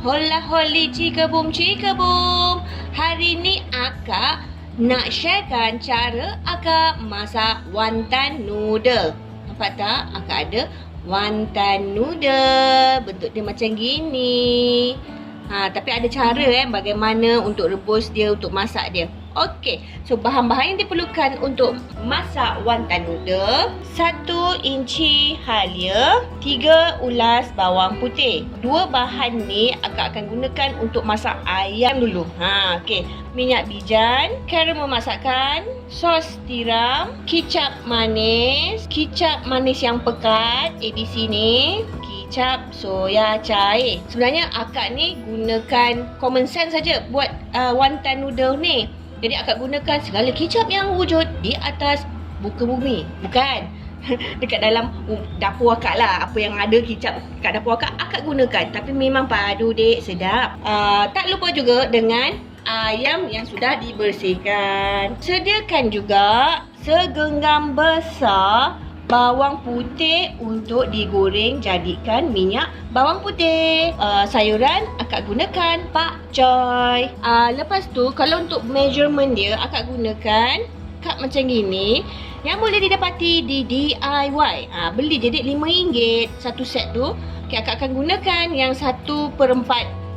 Hola holi cika boom. Hari ni akak nak sharekan cara akak masak wonton noodle. Nampak tak? Akak ada wonton noodle. Bentuk dia macam gini. Tapi ada cara bagaimana untuk rebus dia, untuk masak dia. Okey, so bahan-bahan yang diperlukan untuk masak wonton noodle: 1 inci halia, 3 ulas bawang putih. Dua bahan ni akak akan gunakan untuk masak ayam dulu. Okey, minyak bijan, karamel masakan, sos tiram, kicap manis yang pekat, ABC ni, kicap soya cair. Sebenarnya akak ni gunakan common sense saja buat wonton noodle ni. Jadi akak gunakan segala kicap yang wujud di atas muka bumi. Bukan. Dekat dalam dapur akak lah. Apa yang ada kicap kat dapur akak gunakan. Tapi memang padu dek, sedap. Tak lupa juga dengan ayam yang sudah dibersihkan. Sediakan juga segenggam besar bawang putih untuk digoreng jadikan minyak bawang putih. Sayuran akak gunakan pak choy. Lepas tu kalau untuk measurement dia akak gunakan cup macam gini yang boleh didapati di DIY. Beli je dek RM5 satu set tu. Okay, akak akan gunakan yang 1/4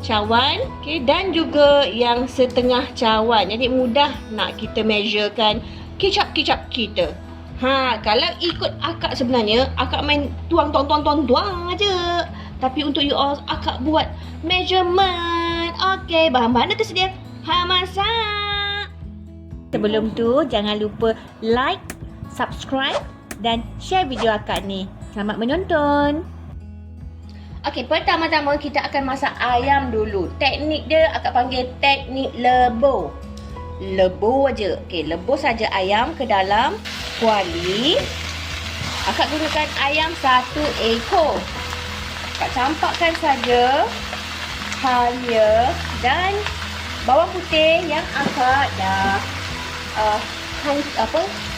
cawan, okay, dan juga yang setengah cawan. Jadi mudah nak kita measurekan kicap-kicap kita. Kalau ikut akak sebenarnya, akak main tuang aja. Tapi untuk you all, akak buat measurement. Okey, bahan-bahan dah tersedia. Masak. Sebelum tu, jangan lupa like, subscribe dan share video akak ni. Selamat menonton. Okey, pertama-tama kita akan masak ayam dulu. Teknik dia akak panggil teknik lebur. Lebur aja. Okey, lebur saja ayam ke dalam kuali. Akak gunakan ayam 1 ekor. Akak campakkan saja halia dan bawang putih yang akak dah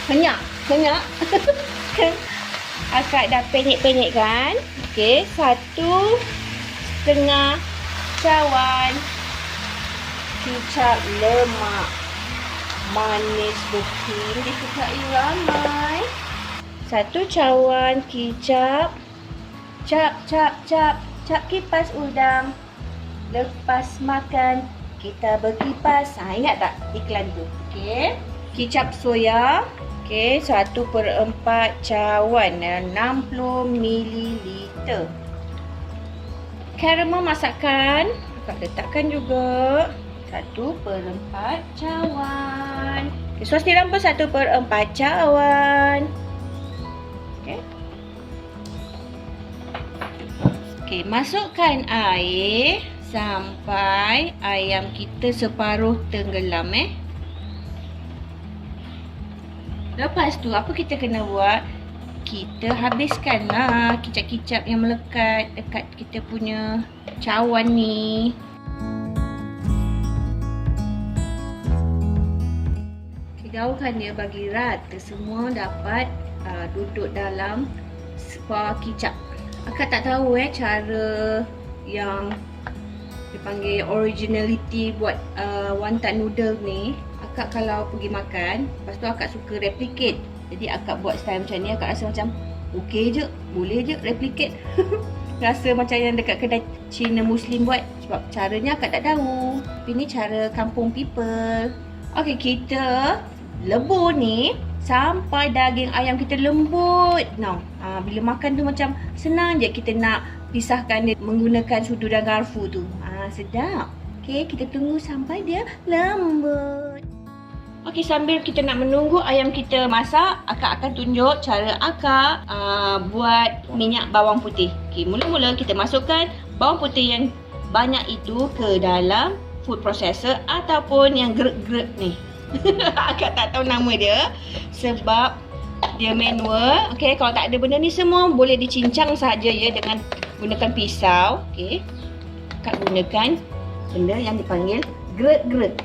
henyak. Akak dah penyek-penyekkan. Okey, 1/2 cawan kicap lemak manis betul disukai ramai. 1 cawan kicap. Cap kipas udang. Lepas makan kita berkipas. Ingat tak iklan tu? Okey. Kicap soya. Okey, 1/4 cawan, 60 ml. Karamel masakan akak letakkan juga 1/4 cawan. Okay, sos tiram pun 1/4 cawan. Okey, masukkan air sampai ayam kita separuh tenggelam. Lepas tu apa kita kena buat? Kita habiskanlah kicap-kicap yang melekat dekat kita punya cawan ni. Gaulkan dia bagi rata, semua dapat duduk dalam sebuah kicap. Akak tak tahu cara yang dipanggil originality buat wonton noodle ni. Akak kalau pergi makan, lepas tu akak suka replicate. Jadi akak buat style macam ni, akak rasa macam okey je, boleh je replicate. Rasa macam yang dekat kedai Cina Muslim buat. Sebab caranya akak tak tahu. Tapi ni cara kampung people. Okey, kita lebur ni sampai daging ayam kita lembut. Bila makan tu macam senang je kita nak pisahkan dia menggunakan sudu dan garfu tu. Sedap. Okey, kita tunggu sampai dia lembut. Okey, sambil kita nak menunggu ayam kita masak, akak akan tunjuk cara akak buat minyak bawang putih. Okey, mula-mula kita masukkan bawang putih yang banyak itu ke dalam food processor ataupun yang grek-grek ni. Akak tak tahu nama dia sebab dia manual. Okey, kalau tak ada benda ni semua boleh dicincang saja ya dengan gunakan pisau. Okey. Akak gunakan benda yang dipanggil grek-grek.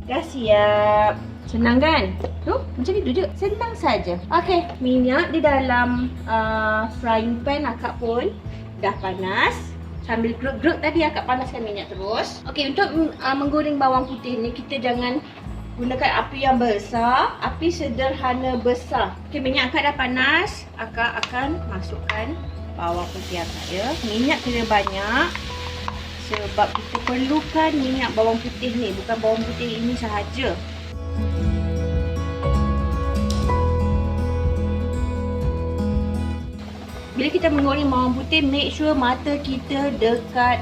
Dah siap. Senang kan? Tu, macam itu je. Senang saja. Okey, minyak di dalam frying pan akak pun dah panas. Sambil gerut-gerut tadi akak panaskan minyak terus. Okey, untuk menggoreng bawang putih ni kita jangan gunakan api yang besar, api sederhana besar. Okey, minyak akak dah panas, akak akan masukkan bawang putih akak ya. Minyak kena banyak sebab kita perlukan minyak bawang putih ni, bukan bawang putih ini sahaja. Bila kita menggoreng bawang putih, make sure mata kita dekat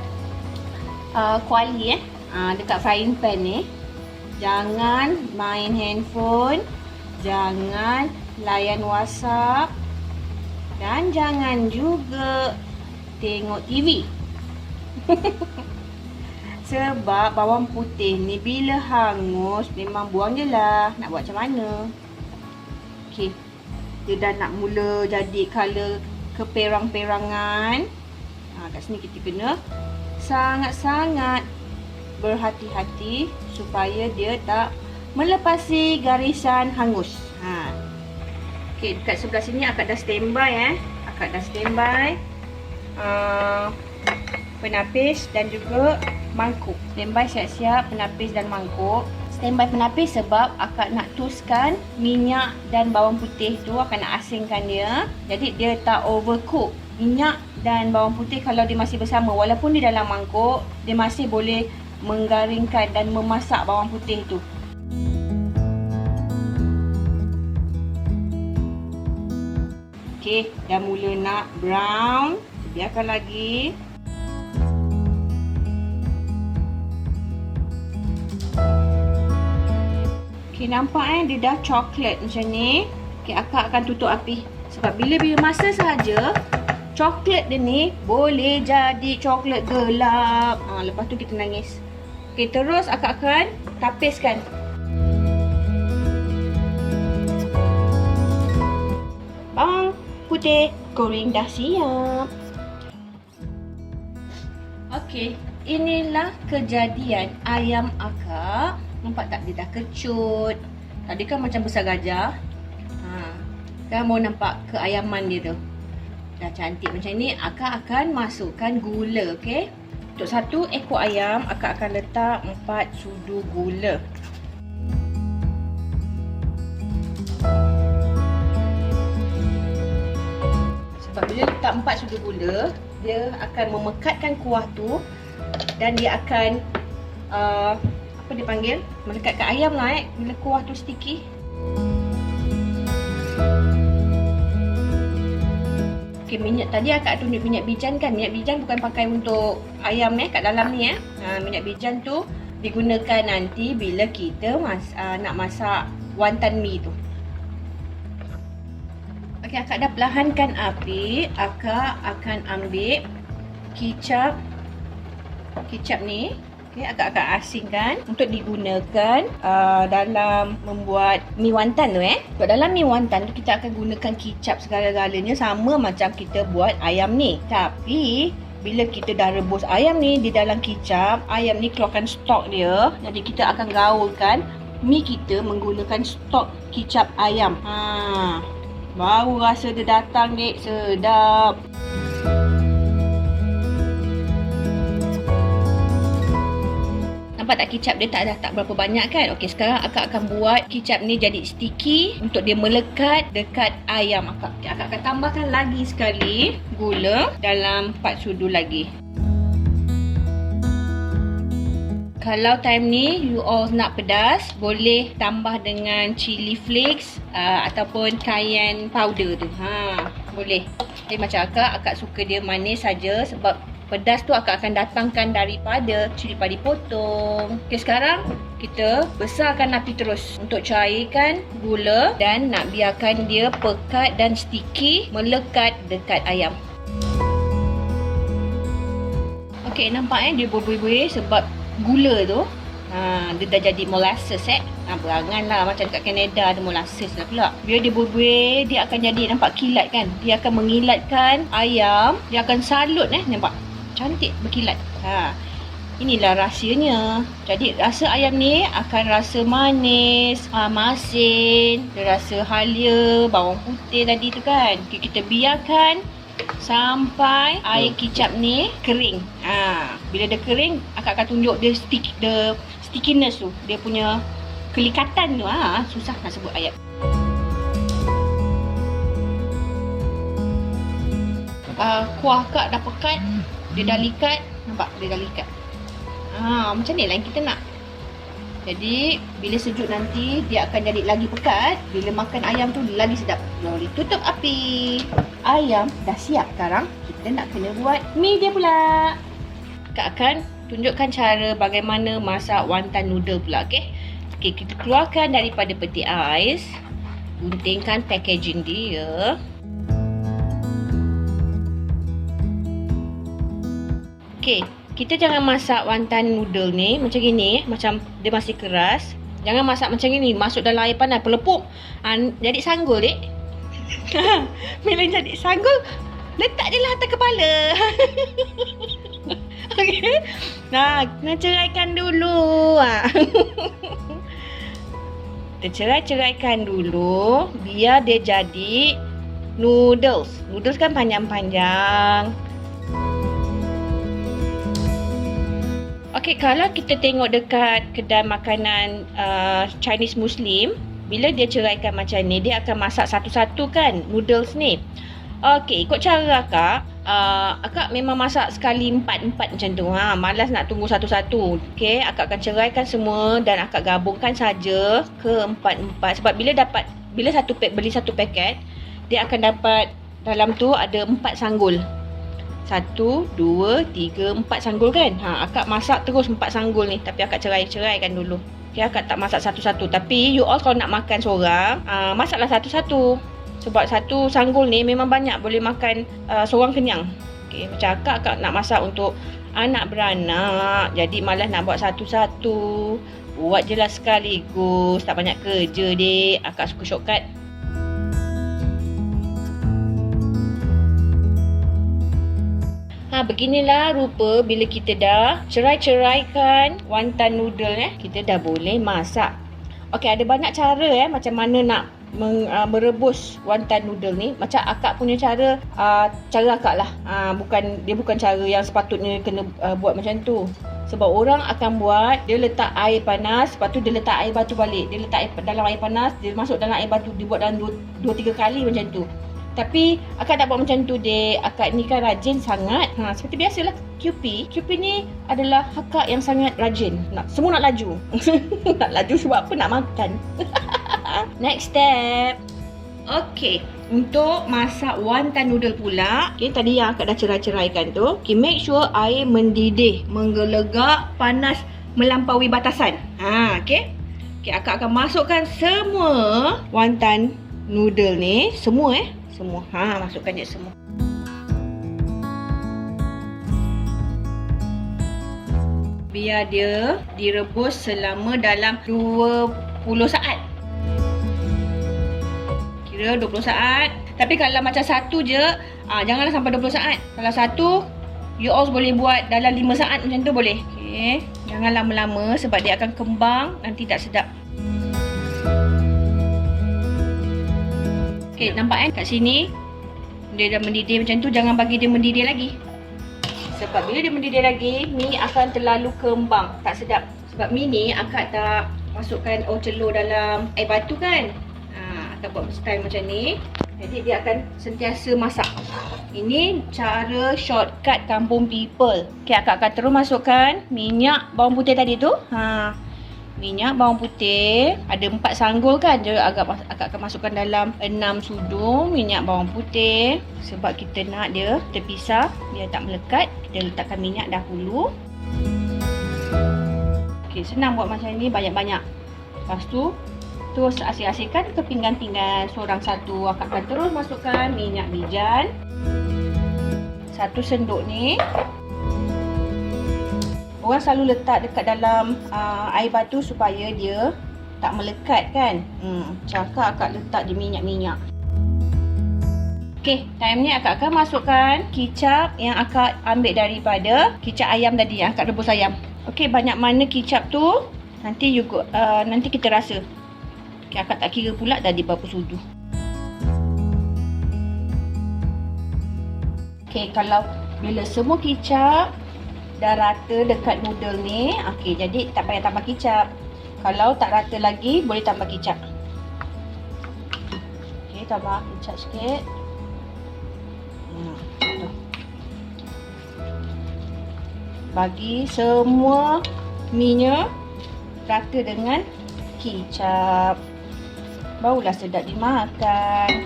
kuali dekat frying pan ni. Jangan main handphone, jangan layan WhatsApp dan jangan juga tengok TV. Sebab bawang putih ni bila hangus memang buang je lah. Nak buat macam mana? Okey. Dia dah nak mula jadi colour keperang-perangan. Kat sini kita kena sangat-sangat berhati-hati supaya dia tak melepasi garisan hangus. Okey, dekat sebelah sini akak dah standby Akak dah standby penapis dan juga mangkuk. Standby siap-siap penapis dan mangkuk. Standby penapis sebab akak nak tuskan minyak dan bawang putih tu, akan nak asingkan dia. Jadi dia tak overcook. Minyak dan bawang putih kalau dia masih bersama, walaupun di dalam mangkuk, dia masih boleh menggaringkan dan memasak bawang putih tu. Okey, dah mula nak brown. Biarkan lagi. Okay, nampak dia dah coklat macam ni. Okay, akak akan tutup api. Sebab bila masa saja coklat dia ni boleh jadi coklat gelap. Lepas tu kita nangis. Okay, terus akak akan tapiskan. Bawang putih goreng dah siap. Okay, inilah kejadian ayam akak. Nampak tak, dia dah kecut. Tadi kan macam besar gajah. Kan mau nampak keayaman dia tu. Dah cantik macam ni. Akak akan masukkan gula, okey. Untuk 1 ekor ayam, akak akan letak 4 sudu gula. Sebab bila letak 4 sudu gula, dia akan memekatkan kuah tu. Dan dia akan apa dia panggil, melekat kat ayam lah bila kuah tu sticky. Okey, minyak tadi akak tunjuk minyak bijan kan. Minyak bijan bukan pakai untuk ayam kat dalam ni minyak bijan tu digunakan nanti bila kita nak masak wonton mee tu. Okey, akak dah perlahankan api. Akak akan ambil kicap ni. Okay, akak akan asingkan untuk digunakan dalam membuat mi wonton tu Untuk dalam mi wonton tu kita akan gunakan kicap segala-galanya sama macam kita buat ayam ni. Tapi bila kita dah rebus ayam ni di dalam kicap, ayam ni keluarkan stok dia. Jadi kita akan gaulkan mi kita menggunakan stok kicap ayam. Baru rasa dia datang, dek. Sedap. Nampak tak kicap dia tak berapa banyak kan? Okey, sekarang akak akan buat kicap ni jadi sticky untuk dia melekat dekat ayam akak. Okay, akak akan tambahkan lagi sekali gula dalam 4 sudu lagi. Kalau time ni you all nak pedas, boleh tambah dengan chili flakes ataupun cayenne powder tu. Boleh. Tapi macam akak suka dia manis saja sebab pedas tu akak akan datangkan daripada cili padi potong. Okey, sekarang kita besarkan api terus untuk cairkan gula dan nak biarkan dia pekat dan sticky melekat dekat ayam. Okey, nampak dia berbuih-buih sebab gula tu dia dah jadi molasses berangan lah macam dekat Canada ada molasses lah pula. Bila dia berbuih, dia akan jadi nampak kilat kan. Dia akan mengilatkan ayam. Dia akan salut nampak. Cantik berkilat. Inilah rahsianya. Jadi rasa ayam ni akan rasa manis, masin, dia rasa halia, bawang putih tadi tu kan. Okay, kita biarkan sampai air kicap ni kering. Bila dia kering, akak akan tunjuk dia stickiness tu, dia punya kelikatan tu. Susah nak sebut ayat. Kuah akak dah pekat, dia dah likat. Nampak dia dah likat. Macam ni lah yang kita nak. Jadi bila sejuk nanti dia akan jadi lagi pekat. Bila makan ayam tu lagi sedap. Boleh tutup api. Ayam dah siap sekarang. Kita nak kena buat mi dia pula. Kak akan tunjukkan cara bagaimana masak wonton noodle pula. Okay, kita keluarkan daripada peti ais. Guntingkan packaging dia. Okay, kita jangan masak wonton noodle ni macam gini, macam dia masih keras. Jangan masak macam gini, masuk dalam air panas, pelepuk. Jadi sanggul, dek. Bila jadi sanggul, letak je lah atas kepala. Okey. Nak ceraikan dulu. Kita ceraikan dulu, biar dia jadi noodles. Noodles kan panjang-panjang. Okey, kalau kita tengok dekat kedai makanan Chinese Muslim, bila dia ceraikan macam ni, dia akan masak satu-satu kan noodles ni. Okey, ikut cara akak memang masak sekali 4 macam tu. Malas nak tunggu satu-satu. Okey, akak akan ceraikan semua dan akak gabungkan saja ke 4 sebab bila beli satu paket, dia akan dapat dalam tu ada 4 sanggul. 1, 2, 3, 4 sanggul kan. Akak masak terus 4 sanggul ni. Tapi akak ceraikan dulu. Okay, akak tak masak satu-satu. Tapi you all kalau nak makan seorang, masaklah satu-satu. Sebab satu sanggul ni memang banyak, boleh makan seorang kenyang. Okay, macam akak nak masak untuk anak beranak, jadi malas nak buat satu-satu. Buat je lah sekaligus. Tak banyak kerja dek. Akak suka shortcut. Beginilah rupa bila kita dah cerai-ceraikan wonton noodle kita dah boleh masak. Okey, ada banyak cara macam mana nak merebus wonton noodle ni. Macam akak punya cara akak lah. Bukan cara yang sepatutnya kena buat macam tu. Sebab orang akan buat, dia letak air panas, lepas tu dia letak air batu balik. Dia letak dalam air panas, dia masuk dalam air batu, dia buat dalam 2-3 kali macam tu. Tapi akak tak buat macam tu dek. Akak ni kan rajin sangat. Seperti biasalah QP ni adalah akak yang sangat rajin. Semua nak laju. Nak laju sebab apa? Nak makan. Next step. Okay, untuk masak wonton noodle pula, okay, tadi yang akak dah cerai-ceraikan tu, okay, make sure air mendidih, menggelegak, panas melampaui batasan. Okay, akak akan masukkan semua wonton noodle ni, semua. Masukkan je semua. Biar dia direbus selama dalam 20 saat. Kira 20 saat. Tapi kalau macam satu je, janganlah sampai 20 saat. Kalau satu, you all boleh buat dalam 5 saat macam tu boleh. Okay. Jangan lama-lama sebab dia akan kembang, nanti tak sedap. Okay, nampak kat sini dia dah mendidih macam tu. Jangan bagi dia mendidih lagi. Sebab bila dia mendidih lagi, mi akan terlalu kembang, tak sedap. Sebab mi ni akak tak masukkan telur dalam air batu kan. Akak buat style macam ni. Jadi dia akan sentiasa masak. Ini cara shortcut kampung people. Okay, akak akan terus masukkan minyak bawang putih tadi tu. Minyak bawang putih ada 4 sanggul kan. Jadi akak akan masukkan dalam 6 sudung minyak bawang putih. Sebab kita nak dia terpisah, dia tak melekat. Kita letakkan minyak dahulu. Okey, senang buat macam ni, banyak-banyak. Lepas tu terus asyik-asyikkan ke pinggan-pinggan seorang satu. Akak akan terus masukkan minyak bijan 1 sendok ni. Orang selalu letak dekat dalam air batu supaya dia tak melekat kan. Cakap akak letak je minyak-minyak. Okey, time ni akak akan masukkan kicap yang akak ambil daripada kicap ayam tadi, yang akak rebus ayam. Okey, banyak mana kicap tu nanti nanti kita rasa. Okey, akak tak kira pula tadi berapa sudu. Okey, kalau bila semua kicap dah rata dekat noodle ni, okey, jadi tak payah tambah kicap. Kalau tak rata lagi, boleh tambah kicap. Okey, tambah kicap sikit. Bagi semua minyak rata dengan kicap. Barulah sedap dimakan.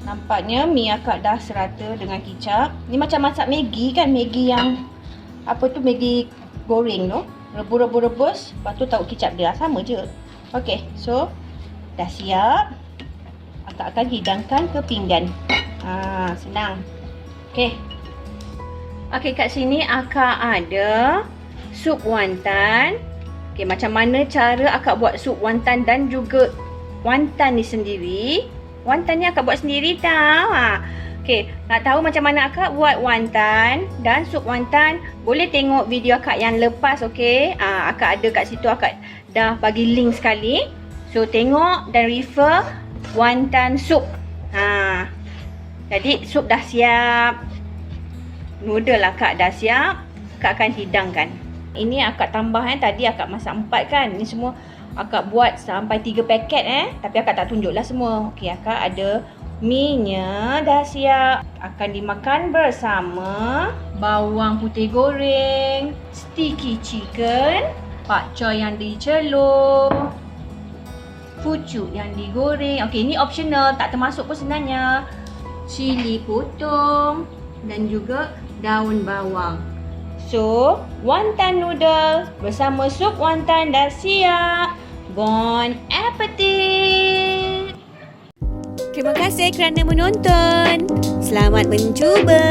Nampaknya mi akak dah serata dengan kicap. Ni macam masak Maggi kan? Maggi yang Maggi goreng tu. Rebus, lepas tu taruh kicap dia. Sama je. Okey, so dah siap. Akak akan hidangkan ke pinggan. Senang. Okey. Okey, kat sini akak ada sup wonton. Okey, macam mana cara akak buat sup wonton dan juga wonton ni sendiri. Wonton ni akak buat sendiri tau. Okey, nak tahu macam mana akak buat wonton dan sup wonton, boleh tengok video akak yang lepas, okey. Akak ada kat situ, akak dah bagi link sekali. So, tengok dan refer wonton sup. Jadi, sup dah siap. Noodle akak dah siap. Akak akan hidangkan. Ini akak tambah tadi akak masak 4 kan. Ini semua akak buat sampai 3 paket tapi akak tak tunjuklah semua. Okey, akak ada minyak dah siap. Akan dimakan bersama bawang putih goreng, sticky chicken, pakcoy yang dicelur, pucuk yang digoreng. Okey, ini optional, tak termasuk pun sebenarnya. Cili potong dan juga daun bawang. So, wonton noodle bersama sup wonton dah siap. Bon appetit! Terima kasih kerana menonton. Selamat mencuba.